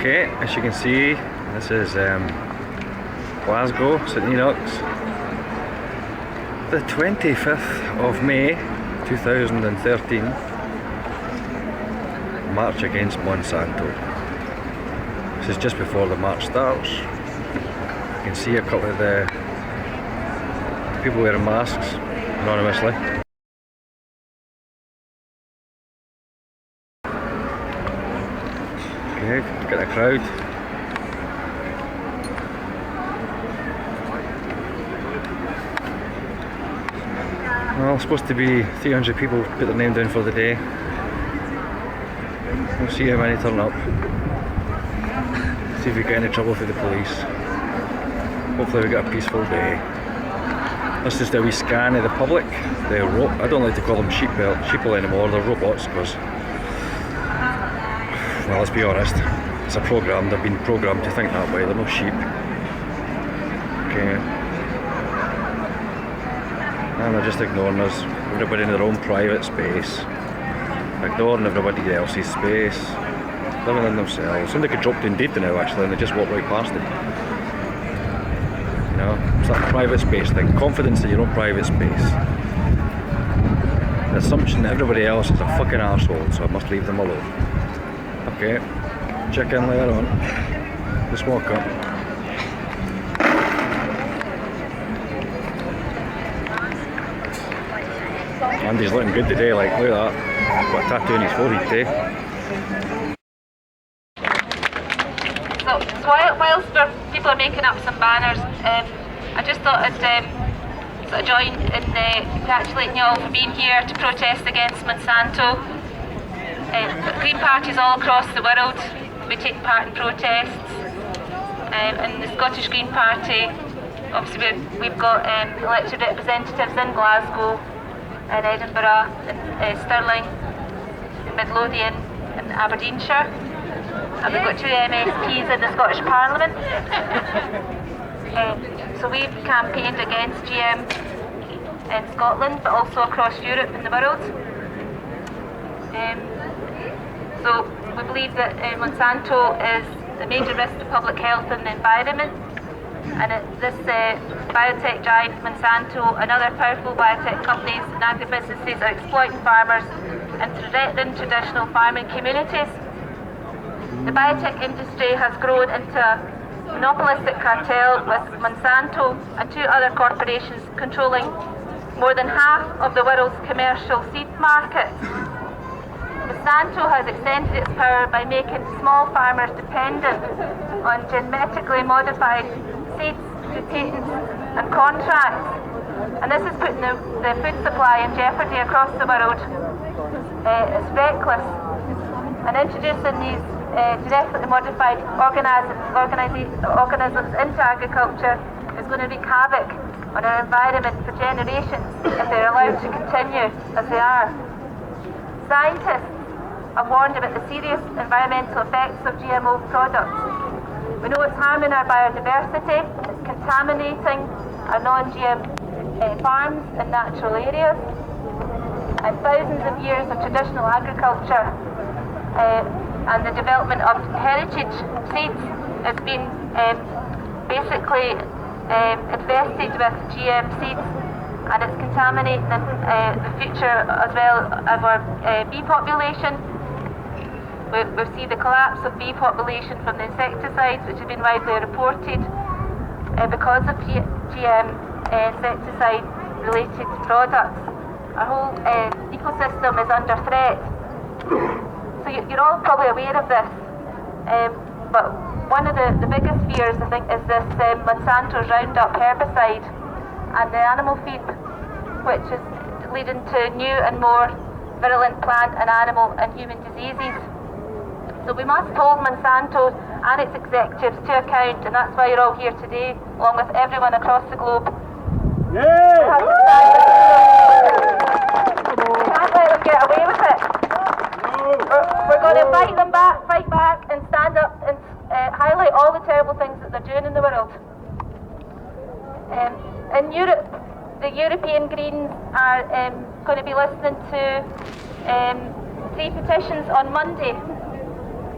Okay, as you can see, this is Glasgow, St Enoch's, the 25th of May 2013, March Against Monsanto. This is just before the march starts. You can see a couple of the people wearing masks anonymously. Okay, got a crowd. Well, supposed to be 300 people put their name down for the day. We'll see how many turn up. See if we get any trouble for the police. Hopefully we get a peaceful day. That's just a wee scan of the public. I don't like to call them sheeple anymore, they're robots, because, well, let's be honest, it's a program, they've been programmed to think that way, they're no sheep. Okay. And they're just ignoring us, everybody in their own private space, ignoring everybody else's space, living in themselves. Somebody could drop down dead now actually and they just walk right past it. You know, it's that private space thing, confidence in your own private space. The assumption that everybody else is a fucking arsehole, so I must leave them alone. Okay, check in later on. Just walk up. Andy's looking good today, like, look at that. Got a tattoo on his forehead today. So whilst people are making up some banners, I just thought I'd sort of join in congratulating you all for being here to protest against Monsanto. Green parties all across the world, we take part in protests, and the Scottish Green Party, obviously we've got elected representatives in Glasgow, in Edinburgh, in Stirling, in Midlothian and Aberdeenshire, and we've got 2 MSPs in the Scottish Parliament. So we've campaigned against GM in Scotland, but also across Europe and the world. So we believe that Monsanto is a major risk to public health and the environment, and this biotech giant Monsanto and other powerful biotech companies and agribusinesses are exploiting farmers and threatening traditional farming communities. The biotech industry has grown into a monopolistic cartel with Monsanto and 2 other corporations controlling more than half of the world's commercial seed market. Monsanto has extended its power by making small farmers dependent on genetically modified seeds, patents and contracts. And this is putting the food supply in jeopardy across the world. It's reckless. And introducing these genetically modified organisms into agriculture is going to wreak havoc on our environment for generations if they're allowed to continue as they are. Scientists have warned about the serious environmental effects of GMO products. We know it's harming our biodiversity, it's contaminating our non-GM farms and natural areas, and thousands of years of traditional agriculture and the development of heritage seeds has been basically invested with GM seeds, and it's contaminating the future as well of our bee population. We've seen the collapse of bee population from the insecticides, which have been widely reported because of GM insecticide-related products. Our whole ecosystem is under threat. So you're all probably aware of this, but one of the biggest fears, I think, is this Monsanto's Roundup herbicide and the animal feed, which is leading to new and more virulent plant and animal and human diseases. So we must hold Monsanto and its executives to account, and that's why you're all here today, along with everyone across the globe. We can't let them get away with it. We're going to fight back and stand up and highlight all the terrible things that they're doing in the world. In Europe, the European Greens are going to be listening to 3 petitions on Monday.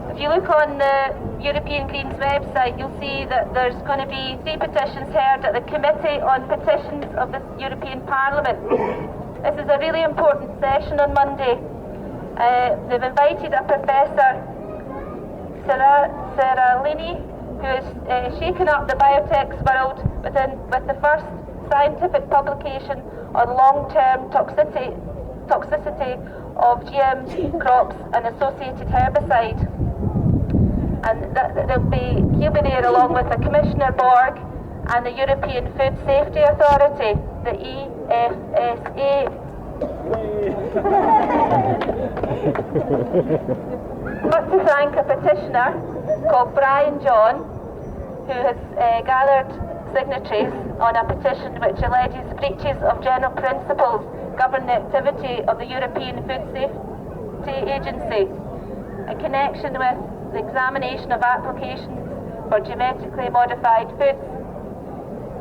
The If you look on the European Greens website, you'll see that there's going to be 3 petitions heard at the Committee on Petitions of the European Parliament. This is a really important session on Monday. They've invited a Professor Seralini, who has shaken up the biotech world with the first scientific publication on long-term toxicity of GM crops and associated herbicide. And he'll be there along with the Commissioner Borg and the European Food Safety Authority, the EFSA. I want to thank a petitioner called Brian John, who has gathered signatories on a petition which alleges breaches of general principles govern the activity of the European Food Safety Agency in connection with the examination of applications for genetically modified foods.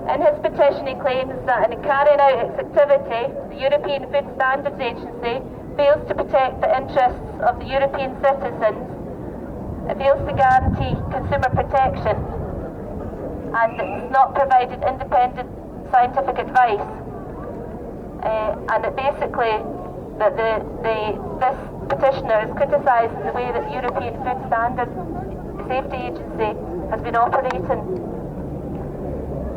In his petition, he claims that in carrying out its activity, the European Food Standards Agency fails to protect the interests of the European citizens, it fails to guarantee consumer protection, and it's not provided independent scientific advice. And it basically, that this petitioner is criticising the way that the European Food Standards Safety Agency has been operating.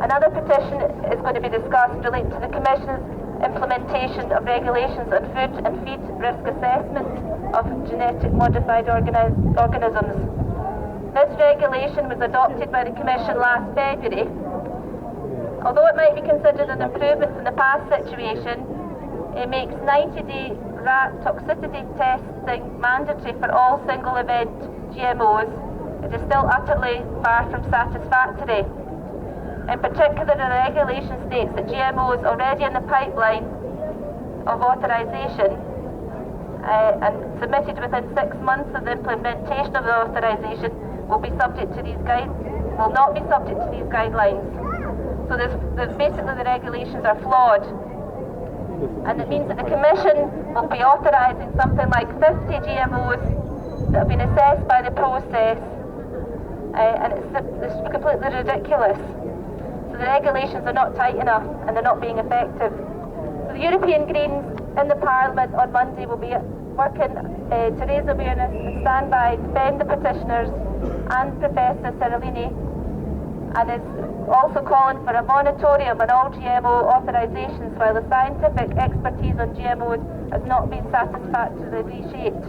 Another petition is going to be discussed relating to the Commission's implementation of regulations on food and feed risk assessment of genetic modified organisms. This regulation was adopted by the Commission last February. Although it might be considered an improvement from the past situation, it makes 90-day rat toxicity testing mandatory for all single event GMOs. It is still utterly far from satisfactory. In particular, the regulation states that GMOs already in the pipeline of authorisation and submitted within 6 months of the implementation of the authorisation will not be subject to these guidelines. So basically the regulations are flawed. And it means that the Commission will be authorising something like 50 GMOs that have been assessed by the process, and it's completely ridiculous. So the regulations are not tight enough and they're not being effective. So the European Greens in the Parliament on Monday will be working to raise awareness and stand by, defend the petitioners and Professor Seralini, and is also calling for a moratorium on all GMO authorisations while the scientific expertise on GMOs has not been satisfactorily reshaped.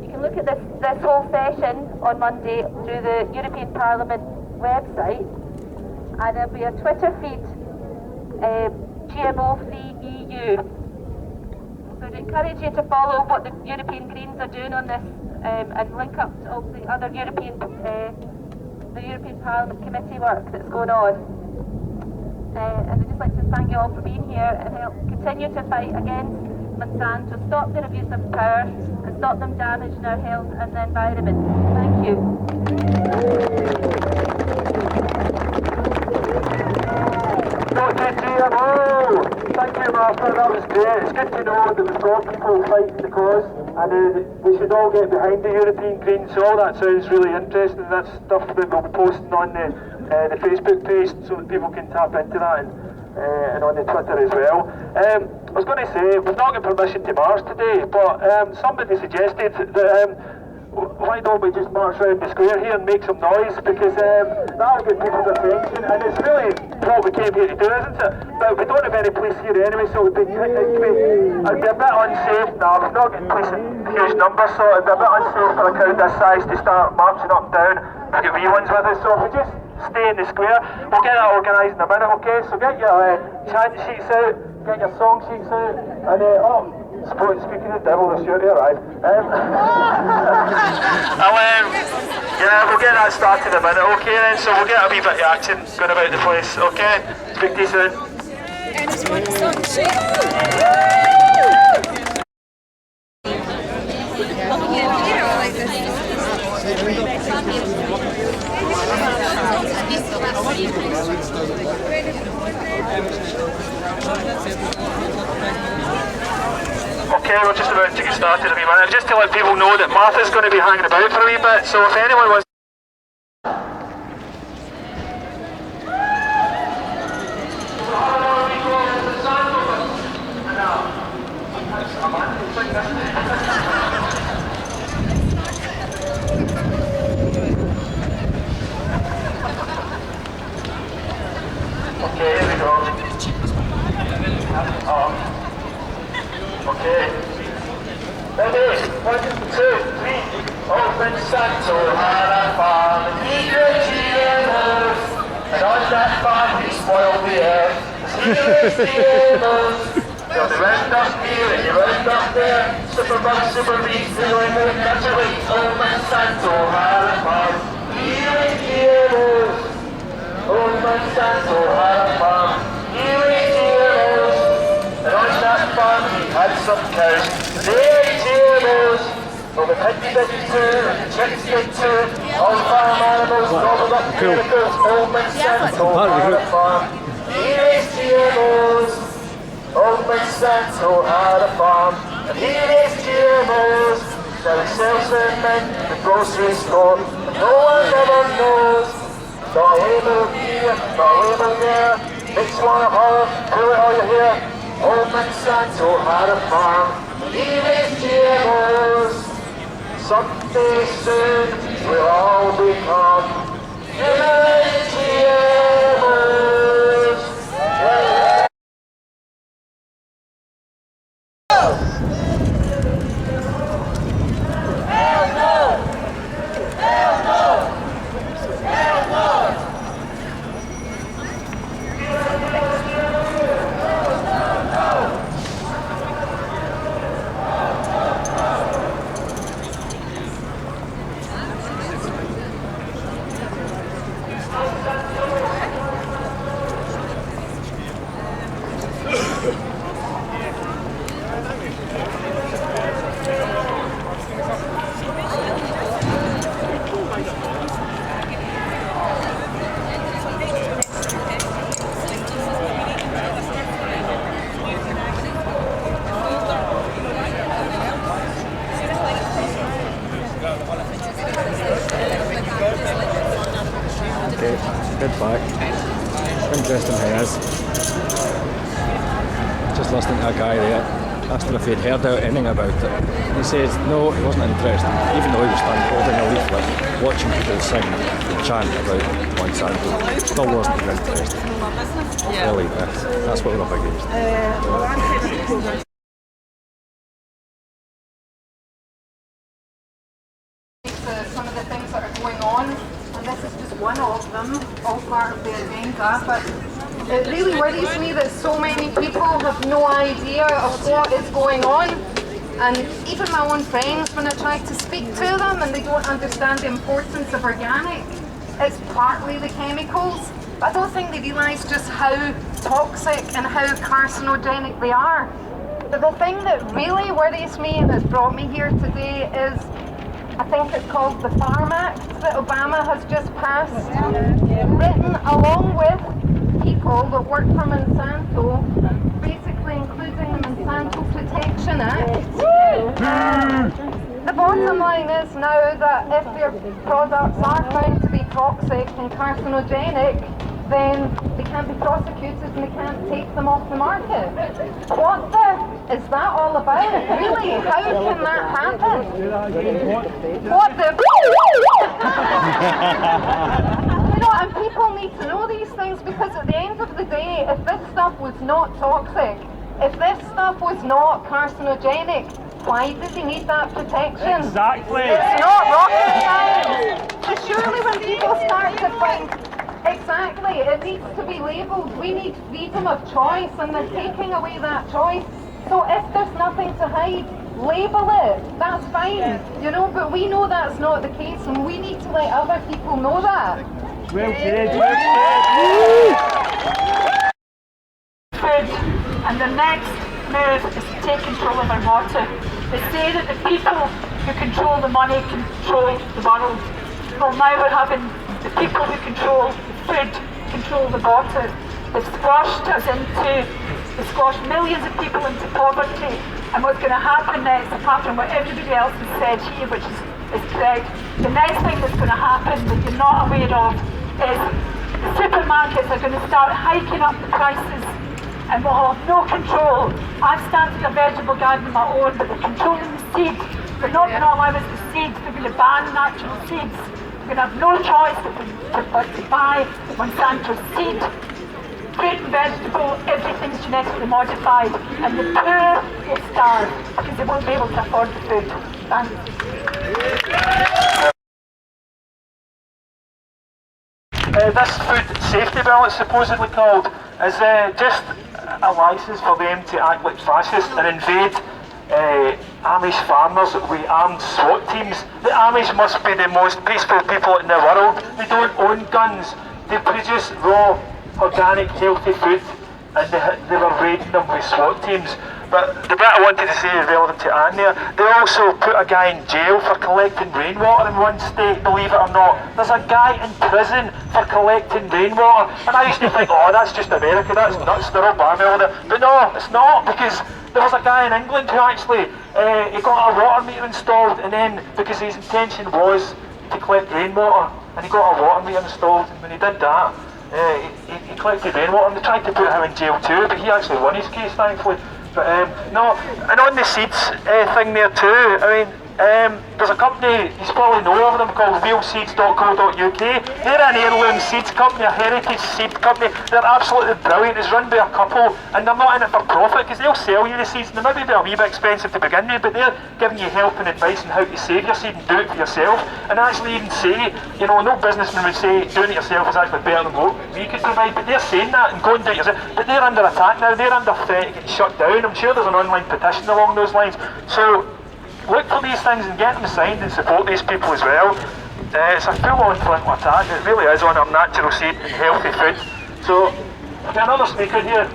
You can look at this whole session on Monday through the European Parliament website, and there'll be a Twitter feed, GMO Free EU. So I'd encourage you to follow what the European Greens are doing on this and link up to all the other European Parliament committee work that's going on. And I'd just like to thank you all for being here and help continue to fight against Monsanto, stop their abuse of power and stop them damaging our health and the environment. Thank you. Thank you, Martha, that was great. It's good to know that we've got people fighting the cause, and we should all get behind the European Greens. So all that sounds really interesting, and that's stuff that we'll be posting on the Facebook page so that people can tap into that, and on the Twitter as well. I was going to say, we've not got permission to march today, but somebody suggested that why don't we just march around the square here and make some noise, because that'll get people's attention, and it's really what we came here to do, isn't it? But we don't have any police here anyway, so it'd be a bit unsafe. Now, we've not got police in huge numbers, so it'd be a bit unsafe for a crowd this size to start marching up and down. We've got wee ones with us, so if we just stay in the square, we'll get that organised in a minute, okay? So get your chant sheets out, get your song sheets out, and speaking of the devil, the shooter arrived. Yeah, we'll get that started in a minute, okay then, so we'll get a wee bit of action going about the place, okay? Speak to you soon. I just want a song sheet. Okay, we're just about to get started in a wee minute. Just to let people know that Martha's going to be hanging about for a wee bit, so if anyone wants... Okay, here we go. Okay. Ready? 1, 2, 3. SAMonsanto had a farm and he grew GMOs. And on that farm he spoiled the earth. Here's GMOs. You'll be round up here and you're round up there. Superbugs, super bees, feeling more naturally. SAMonsanto had a farm. Here's GMOs. SAMonsanto had a farm. Here's GMOs. And on that farm he had some cows. They're GMOs. Well, the pigs did too, and the chicks did too. All farm animals gobbled up chemicals. SAMonsanto had a farm. Here is GMOs. SAMonsanto had a farm. And here is GMOs. Now he sells them in the grocery store. And no one ever knows. Not a label here, not a label there. Makes you wanna holler, pull it all your hair. SAMonsanto had a farm. Here is GMOs. Someday soon we'll all become GMOs. Hell no! Hell no! Hell no! Okay, good back. Interesting hairs. Just listening to a guy there, asked him if he'd heard out anything about it. He says no, he wasn't interested, even though he was standing holding a leaflet, watching people sing and chant about Monsanto. Still wasn't even interested. Really, that's what we're up against. Some of the things that are going on, and this is just one of them, all part of the agenda, but it really worries me that so many people have no idea of what is going on, and even my own friends, when I try to speak to them and they don't understand the importance of organic, it's partly the chemicals, but I don't think they realise just how toxic and how carcinogenic they are. But the thing that really worries me and has brought me here today is, I think it's called the Farm Act that Obama has just passed, written along with people that work for Monsanto, basically including the Monsanto Protection Act. The bottom line is now that if their products are found to be toxic and carcinogenic, then they can't be prosecuted and they can't take them off the market. What the is that all about? Really? How can that happen? What the... You know, and people need to know these things, because at the end of the day, if this stuff was not toxic, if this stuff was not carcinogenic, why did they need that protection? Exactly! It's not rocket science! So surely when people start to think, exactly, it needs to be labelled, we need freedom of choice, and they're taking away that choice. So if there's nothing to hide, label it, that's fine, you know, but we know that's not the case, and we need to let other people know that. Well said, And the next move is to take control of our water. They say that the people who control the money control the world. Well, now we're having the people who control the food control the water. They've squashed millions of people into poverty. And what's going to happen next, apart from what everybody else has said here, which is correct, the next thing that's going to happen that you're not aware of is the supermarkets are going to start hiking up the prices and we'll have no control. I've started a vegetable garden of my own, but they're controlling the seed. They're not going to allow us the seeds. They're going to ban natural seeds. We're going to have no choice but to buy Monsanto seed. Fruit and vegetable, everything's genetically modified, and the poor will starve because they won't be able to afford the food. Thanks. This food safety bill, it's supposedly called, is just a licence for them to act like fascists and invade Amish farmers with armed SWAT teams. The Amish must be the most peaceful people in the world. They don't own guns. They produce raw, organic, healthy food, and they were raiding them with SWAT teams. But the bit I wanted to say is relevant to Anne there. They also put a guy in jail for collecting rainwater in one state, believe it or not. There's a guy in prison for collecting rainwater. And I used to think, oh, that's just America, that's nuts, they're all balmy all that. But no, it's not, because there was a guy in England who actually, he got a water meter installed, and then, because his intention was to collect rainwater, and he got a water meter installed, and when he did that, he collected rainwater, and they tried to put him in jail too, but he actually won his case, thankfully. But no, and on the seeds thing there too, I mean, there's a company, you probably know of them, called realseeds.co.uk. They're an heirloom seeds company, a heritage seed company. They're absolutely brilliant. It's run by a couple, and they're not in it for profit, because they'll sell you the seeds, and they might be a wee bit expensive to begin with, but they're giving you help and advice on how to save your seed and do it for yourself, and actually even say, you know, no businessman would say doing it yourself is actually better than what we could provide, but they're saying that and going do it yourself. But they're under attack now, they're under threat to get shut down. I'm sure there's an online petition along those lines. So look for these things and get them signed and support these people as well. It's a full-on frontal attack, it really is, on our natural seed and healthy food. So, we've got another speaker here.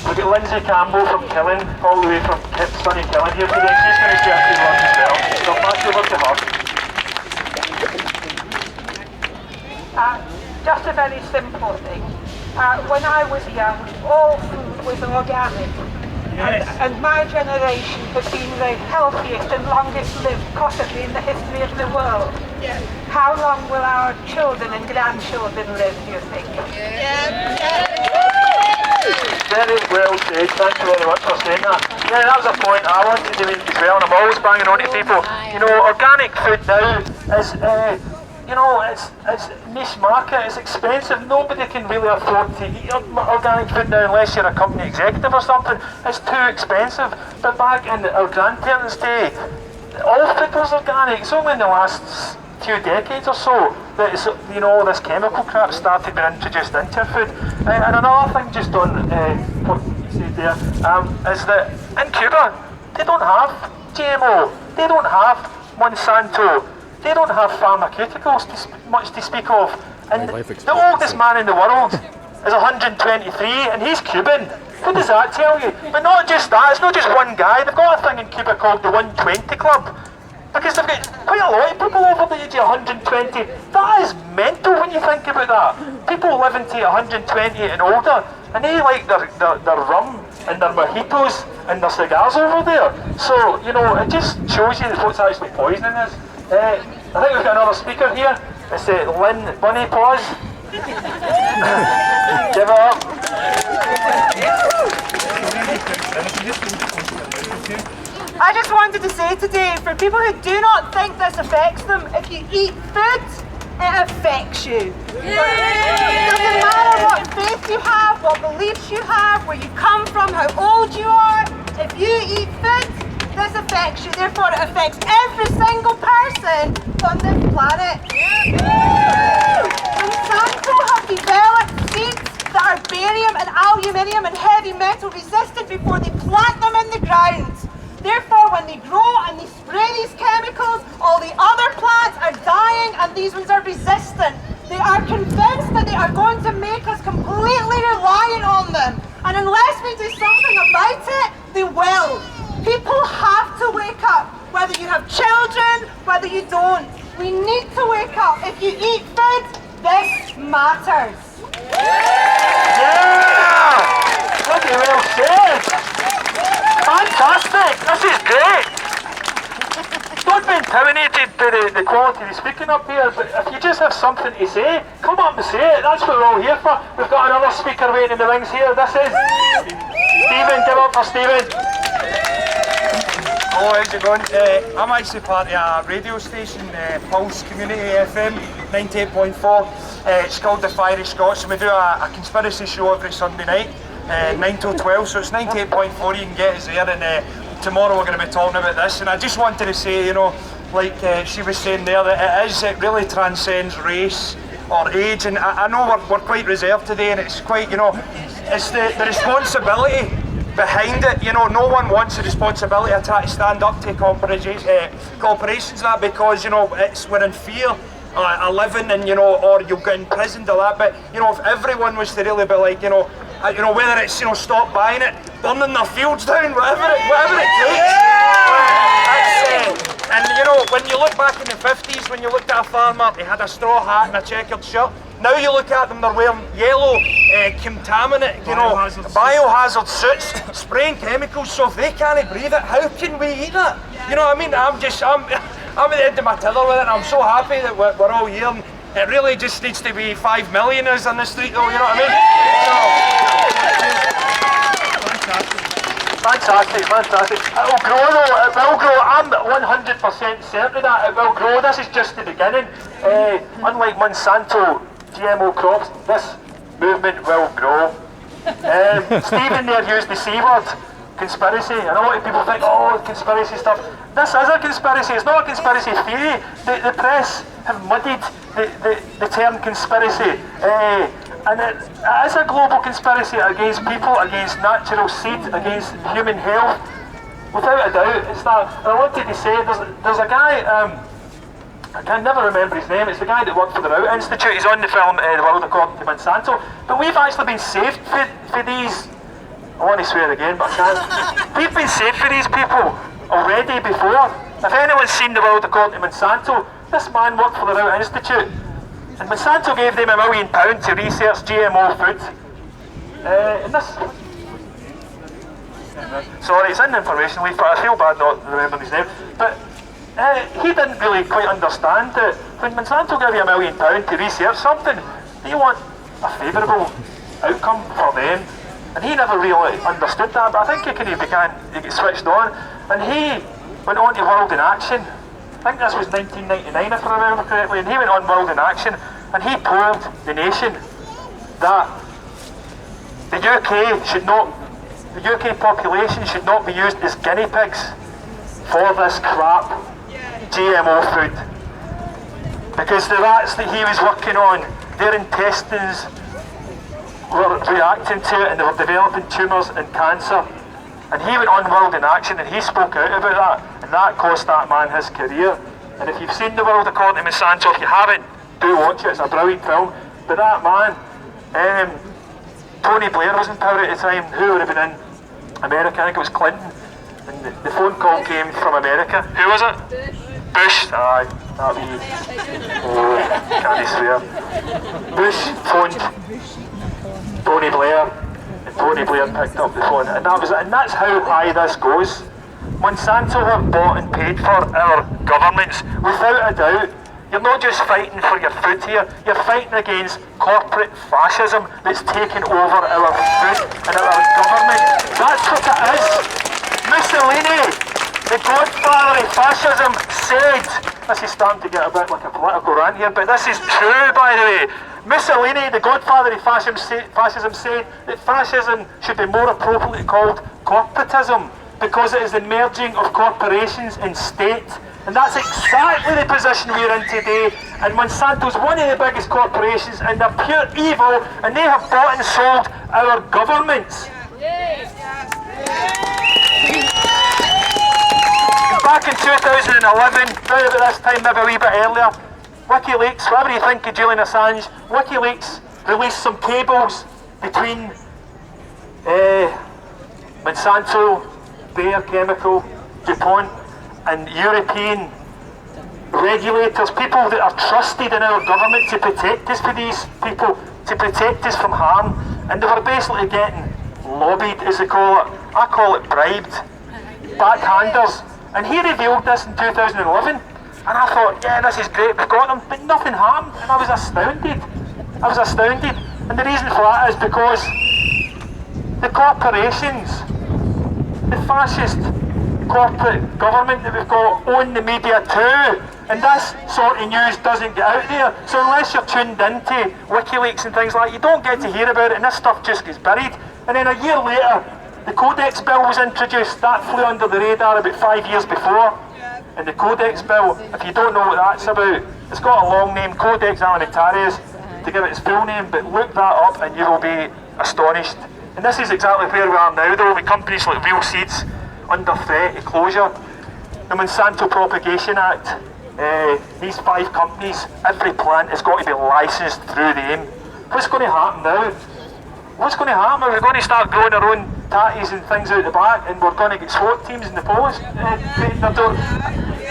We've got Lindsay Campbell from Killing, all the way from sunny Killing here today. She's going to share a few words as well. So, pass over to her. Just a very simple thing. When I was young, all food was organic. Yes. And my generation has been the healthiest and longest lived possibly in the history of the world. Yes. How long will our children and grandchildren live, do you think? Yes. Very well said, thank you very much for saying that. Yeah, that was a point I wanted to make as well, and I'm always banging on to people. You know, organic food now is, you know, it's niche market, it's expensive, nobody can really afford to eat organic food now unless you're a company executive or something. It's too expensive. But back in our grandparents' day, all food was organic. It's only in the last few decades or so that it's, you know, all this chemical crap started being introduced into food. And another thing just on what you said there, is that in Cuba, they don't have GMO, they don't have Monsanto, they don't have pharmaceuticals much to speak of. And the oldest man in the world is 123 and he's Cuban. What does that tell you? But not just that, it's not just one guy. They've got a thing in Cuba called the 120 Club. Because they've got quite a lot of people over the age of 120. That is mental when you think about that. People living to 120 and older, and they like their rum and their mojitos and their cigars over there. So, you know, it just shows you what's actually poisoning is. I think we've got another speaker here. It's Lynn Bunny Paws. Give it up. I just wanted to say today, for people who do not think this affects them, if you eat food, it affects you. It doesn't matter what faith you have, what beliefs you have, where you come from, how old you are. If you eat food, this affects you. Therefore, it affects every single person on this planet. Monsanto have developed seeds that are barium and aluminium and heavy metal resistant before they plant them in the ground. Therefore, when they grow and they spray these chemicals, all the other plants are dying and these ones are resistant. They are convinced that they are going to make us completely reliant on them. And unless we do something about it, they will. People have to wake up, whether you have children, whether you don't. We need to wake up. If you eat food, this matters. Yeah! Bloody Very well said. Fantastic. This is great. Don't be intimidated by the quality of the speaking up here, but if you just have something to say, come up and say it. That's what we're all here for. We've got another speaker waiting in the wings here. This is Stephen. Give up for Stephen. Hello, how's it going? I'm actually part of a radio station, Pulse Community FM 98.4. It's called The Fiery Scots, and we do a conspiracy show every Sunday night, 9 till 12, so it's 98.4, you can get us there, and tomorrow we're going to be talking about this. And I just wanted to say, you know, like she was saying there, that it really transcends race or age, and I know we're quite reserved today, and it's quite, you know, it's the responsibility behind it. You know, no one wants the responsibility of trying to stand up to corporations that, because, you know, we're in fear of living, and, you know, or you'll get imprisoned or that. But, you know, if everyone was to really be like, you know, whether it's, you know, stop buying it, burning their fields down, whatever it takes. And, you know, when you look back in the 50s, when you looked at a farmer, he had a straw hat and a checkered shirt. Now you look at them, they're wearing yellow, contaminant, you know, biohazard suits, spraying chemicals. So if they can't breathe it, how can we eat it? You know what I mean? I'm at the end of my tether with it, and I'm so happy that we're all here. And it really just needs to be 5 million of us on the street, though, you know what I mean? Fantastic. It will grow though, it will grow. I'm 100% certain of that. It will grow. This is just the beginning. Unlike Monsanto GMO crops, this movement will grow. Stephen there used the C word, conspiracy. And a lot of people think, oh, conspiracy stuff. This is a conspiracy. It's not a conspiracy theory. The press have muddied the term conspiracy. And it is a global conspiracy against people, against natural seed, against human health. Without a doubt, it's that. And I wanted to say, there's a guy, I can never remember his name, it's the guy that worked for the Rout Institute. He's on the film The World According to Monsanto. But we've actually been saved for these, I want to swear again, but I can't. We've been saved for these people already before. If anyone's seen The World According to Monsanto, this man worked for the Rout Institute. And Monsanto gave them £1 million to research GMO food. And this... Sorry, it's in the information leaf, but I feel bad not remembering his name. But he didn't really quite understand that when Monsanto gave you £1 million to research something, they want a favourable outcome for them. And he never really understood that, but I think he got switched on. And he went on to World in Action. I think this was 1999 if I remember correctly, and he went on World in Action and he told the nation that the UK population should not be used as guinea pigs for this crap GMO food. Because the rats that he was working on, their intestines were reacting to it and they were developing tumours and cancer. And he went on World in Action and he spoke out about that, and that cost that man his career. And if you've seen The World According to Monsanto, if you haven't, do watch it, it's a brilliant film. But that man, Tony Blair was in power at the time. Who would have been in America? I think it was Clinton. And the phone call came from America. Who was it? Bush. Aye, that'd be... Oh, can't swear. Bush phoned Tony Blair. Tony Blair picked up the phone, and that was it. And that's how high this goes. Monsanto have bought and paid for our governments, without a doubt. You're not just fighting for your food here, you're fighting against corporate fascism that's taken over our food and our government. That's what it is. Mussolini, the godfather of fascism, said, this is starting to get a bit like a political rant here, but this is true, by the way. Mussolini, the godfather of fascism, said that fascism should be more appropriately called corporatism, because it is the merging of corporations and state. And that's exactly the position we're in today. And Monsanto's one of the biggest corporations, and they're pure evil, and they have bought and sold our governments. Back in 2011, round about this time, maybe a wee bit earlier, WikiLeaks, whatever you think of Julian Assange, WikiLeaks released some cables between Monsanto, Bayer Chemical, DuPont, and European regulators, people that are trusted in our government to protect us for these people, to protect us from harm. And they were basically getting lobbied, as they call it. I call it bribed. Backhanders. And he revealed this in 2011. And I thought, yeah, this is great, we've got them. But nothing happened, and I was astounded. I was astounded. And the reason for that is because the corporations, the fascist corporate government that we've got, own the media too. And this sort of news doesn't get out there. So unless you're tuned into WikiLeaks and things like that, you don't get to hear about it, and this stuff just gets buried. And then a year later, the Codex Bill was introduced. That flew under the radar about 5 years before. And the Codex Bill, if you don't know what that's about, it's got a long name, Codex Alimentarius, to give it its full name, but look that up and you will be astonished. And this is exactly where we are now though, with companies like Real Seeds under threat of closure. The Monsanto Propagation Act, these 5 companies, every plant has got to be licensed through them. What's going to happen now? What's going to happen? Are we going to start growing our own tatties and things out the back, and we're going to get SWAT teams in the police?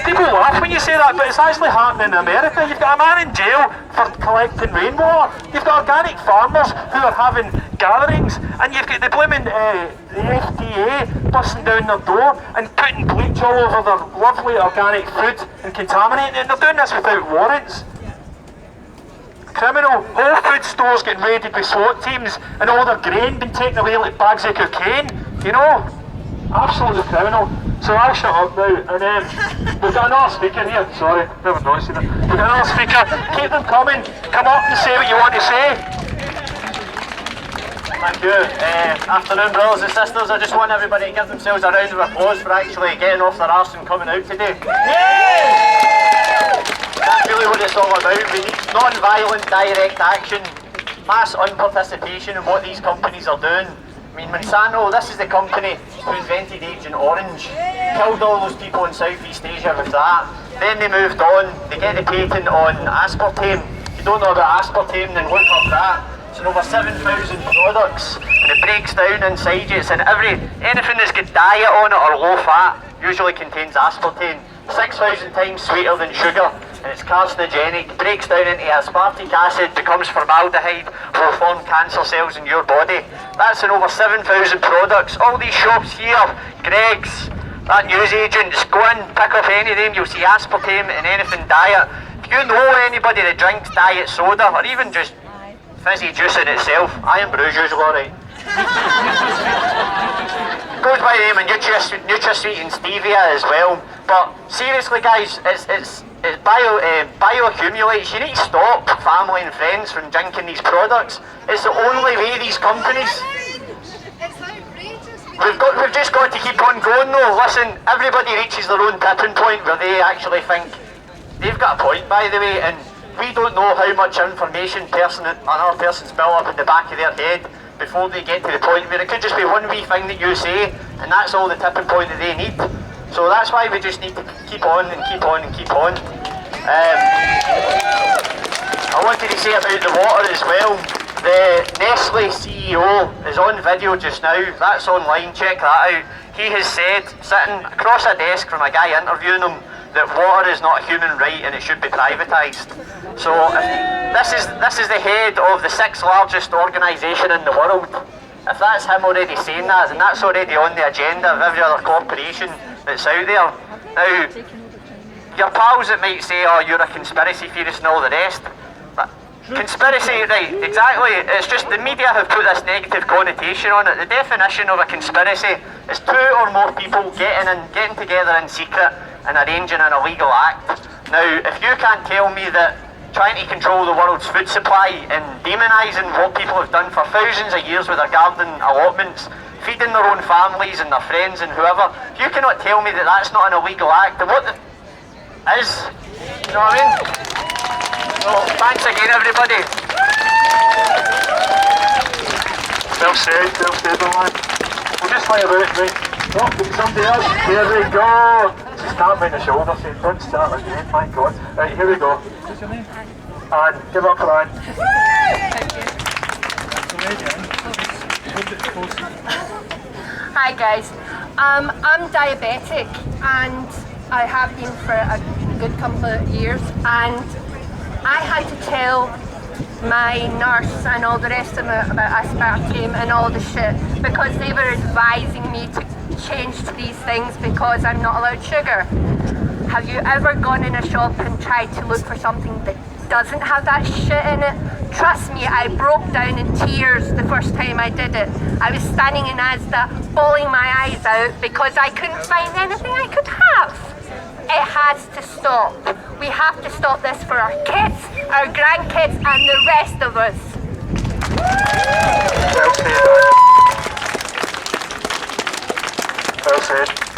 People laugh when you say that, but it's actually happening in America. You've got a man in jail for collecting rainwater. You've got organic farmers who are having gatherings, and you've got the blooming the FDA busting down their door and putting bleach all over their lovely organic food and contaminating it, and they're doing this without warrants. Criminal. Whole food stores getting raided with SWAT teams and all their grain being taken away like bags of cocaine. You know? Absolutely criminal. So I'll shut up now, and we've got another speaker here. Sorry, never noticed that. We've got another speaker. Keep them coming. Come up and say what you want to say. Thank you. Afternoon, brothers and sisters. I just want everybody to give themselves a round of applause for actually getting off their arse and coming out today. That's really what it's all about. We need non-violent direct action, mass unparticipation in what these companies are doing. I mean, Monsanto, this is the company who invented Agent Orange, killed all those people in Southeast Asia with that. Then they moved on, they get the patent on aspartame. If you don't know about aspartame, then look up that. It's in over 7,000 products, and it breaks down inside you. It's in anything that's got diet on it or low fat usually contains aspartame. 6,000 times sweeter than sugar, and it's carcinogenic, breaks down into aspartic acid, becomes formaldehyde, will form cancer cells in your body. That's in over 7,000 products. All these shops here, Greg's, that newsagents, go in, pick up any of them, you'll see aspartame in anything diet. If you know anybody that drinks diet soda, or even just fizzy juice in itself, Iron Brew usually alright. Goes by the name of NutraSweet and Stevia as well. But seriously guys, it's bioaccumulates. You need to stop family and friends from drinking these products. It's the only way these companies... We've just got to keep on going though. Listen, everybody reaches their own tipping point where they actually think they've got a point, by the way, and we don't know how much information another person's built up in the back of their head before they get to the point where it could just be one wee thing that you say, and that's all the tipping point that they need. So that's why we just need to keep on and keep on and keep on. I wanted to say about the water as well. The Nestle CEO is on video just now. That's online, check that out. He has said, sitting across a desk from a guy interviewing him, that water is not a human right and it should be privatised. So this is the head of the 6th largest organisation in the world. If that's him already saying that, then that's already on the agenda of every other corporation that's out there. Now, your pals that might say, oh, you're a conspiracy theorist and all the rest. Conspiracy, right, exactly. It's just the media have put this negative connotation on it. The definition of a conspiracy is 2 or more people getting together in secret and arranging an illegal act. Now, if you can't tell me that trying to control the world's food supply and demonising what people have done for thousands of years with their garden allotments, feeding their own families and their friends and whoever, if you cannot tell me that that's not an illegal act, then what the is? You know what I mean? So, thanks again, everybody. Well said, man. We'll just fire out, right? Oh, somebody else. Here we go. Just tap me on the shoulder saying, don't start again, my God. Right, here we go. What's your name? Anne. Give up for Anne. Hi guys. I'm diabetic and I have been for a good couple of years, and I had to tell my nurse and all the rest of them about aspartame and all the shit, because they were advising me to change to these things because I'm not allowed sugar. Have you ever gone in a shop and tried to look for something that doesn't have that shit in it? Trust me, I broke down in tears the first time I did it. I was standing in Asda, bawling my eyes out because I couldn't find anything I could have. It has to stop. We have to stop this for our kids, our grandkids, and the rest of us. Well said.